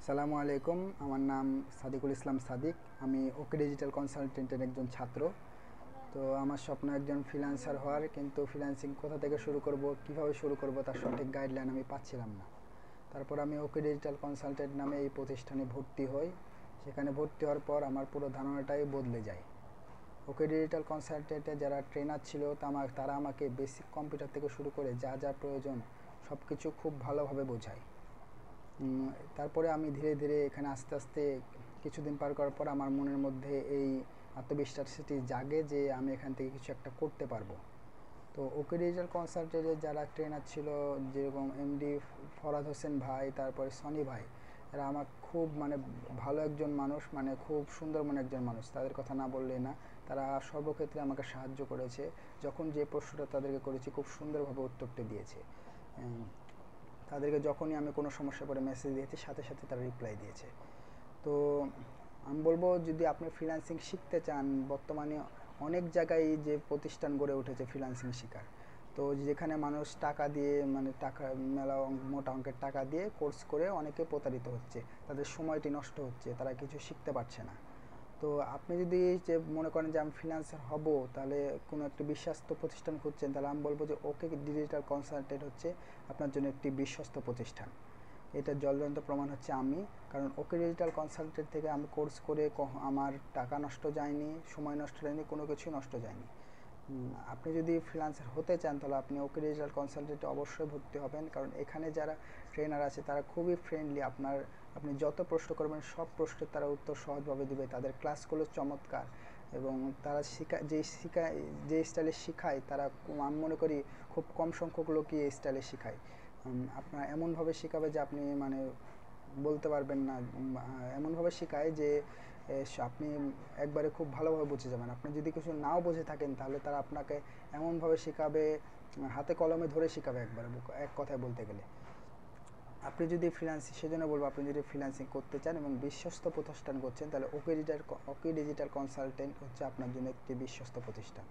সালামু আলাইকুম। আমার নাম সাদিকুল ইসলাম সাদিক। আমি ওকে ডিজিটাল কনসালটেন্টের একজন ছাত্র। তো আমার স্বপ্ন একজন ফ্রিল্যান্সার হওয়ার, কিন্তু ফ্রিল্যান্সিং কোথা থেকে শুরু করব, কিভাবে শুরু করব তার সঠিক গাইডলাইন আমি পাচ্ছিলাম না। তারপর আমি ওকে ডিজিটাল কনসালটেন্ট নামে এই প্রতিষ্ঠানে ভর্তি হই। সেখানে ভর্তি হওয়ার পর আমার পুরো ধারণাটাই বদলে যায়। ওকে ডিজিটাল কনসালটেন্টে যারা ট্রেনার ছিল তারা আমাকে বেসিক কম্পিউটার থেকে শুরু করে যা যা প্রয়োজন সব কিছু খুব ভালোভাবে বোঝায়। তারপরে আমি ধীরে ধীরে এখানে আস্তে আস্তে কিছুদিন পার করার পর আমার মনের মধ্যে এই আত্মবিশ্বাসটি জাগে যে আমি এখান থেকে কিছু একটা করতে পারবো। তো ওকে ডিজিটাল কনসালটেন্টের যারা ট্রেনার ছিল, যেরকম এমডি ফরাদ হোসেন ভাই, তারপরে সনি ভাই, এরা আমার খুব ভালো একজন মানুষ, খুব সুন্দর মনে একজন মানুষ। তাদের কথা না বললেই না। তারা সর্বক্ষেত্রে আমাকে সাহায্য করেছে। যখন যে প্রশ্নটা তাদেরকে করেছি খুব সুন্দরভাবে উত্তরটা দিয়েছে। তাদেরকে যখনই আমি কোনো সমস্যা পড়ে মেসেজ দিয়েছি সাথে সাথে তারা রিপ্লাই দিয়েছে। তো আমি বলবো, যদি আপনি ফ্রিল্যান্সিং শিখতে চান, বর্তমানে অনেক জায়গায় যে প্রতিষ্ঠান গড়ে উঠেছে ফ্রিল্যান্সিং শেখার। তো যেখানে মানুষ টাকা দিয়ে টাকা মোটা অঙ্কের টাকা দিয়ে কোর্স করে অনেকে প্রতারিত হচ্ছে, তাদের সময়টি নষ্ট হচ্ছে, তারা কিছু শিখতে পারছে না। তো আপনি যদি যে মনে করেন যে আমি ফ্রিল্যান্সার হব, তাহলে কোনো একটা বিশ্বস্ত প্রতিষ্ঠান খুঁজছেন, তাহলে আমি বলবো যে ওকে ডিজিটাল কনসালটেন্ট হচ্ছে আপনার জন্য একটি বিশ্বস্ত প্রতিষ্ঠান। এটা জ্বলন্ত প্রমাণ হচ্ছে আমি। কারণ ওকে ডিজিটাল কনসালটেন্ট থেকে আমি কোর্স করে আমার টাকা নষ্ট যায়নি, সময় নষ্ট যায়নি, কোনো কিছুই নষ্ট যায়নি। আপনি যদি ফ্রিল্যান্সার হতে চান তাহলে আপনি ওকে ডিজিটাল কনসালটেন্টে অবশ্যই ভর্তি হবেন। কারণ এখানে যারা ট্রেনার আছে তারা খুবই ফ্রেন্ডলি। আপনি যত প্রশ্ন করবেন সব প্রশ্নের তারা উত্তর সহজভাবে দেবে। তাদের ক্লাসগুলো চমৎকার, এবং তারা যে স্টাইলে শেখায়, তারা আমি মনে করি খুব কম সংখ্যক লোকই এই স্টাইলে শেখায়। আপনার এমনভাবে শেখাবে যে আপনি বলতে পারবেন না। এমনভাবে শেখায় যে আপনি একবারে খুব ভালোভাবে বুঝে যাবেন। আপনি যদি কিছু নাও বুঝে থাকেন তাহলে তারা আপনাকে এমনভাবে শেখাবে, হাতে কলমে ধরে শেখাবে একবারে, এক কথায় বলতে গেলে। সেজন্য বলবো, আপনি যদি ফ্রিল্যান্সিং করতে চান এবং বিশ্বস্ত প্রতিষ্ঠান করছেন, তাহলে ওকে ডিজিটাল কনসালটেন্ট হচ্ছে আপনার জন্য একটি বিশ্বস্ত প্রতিষ্ঠান।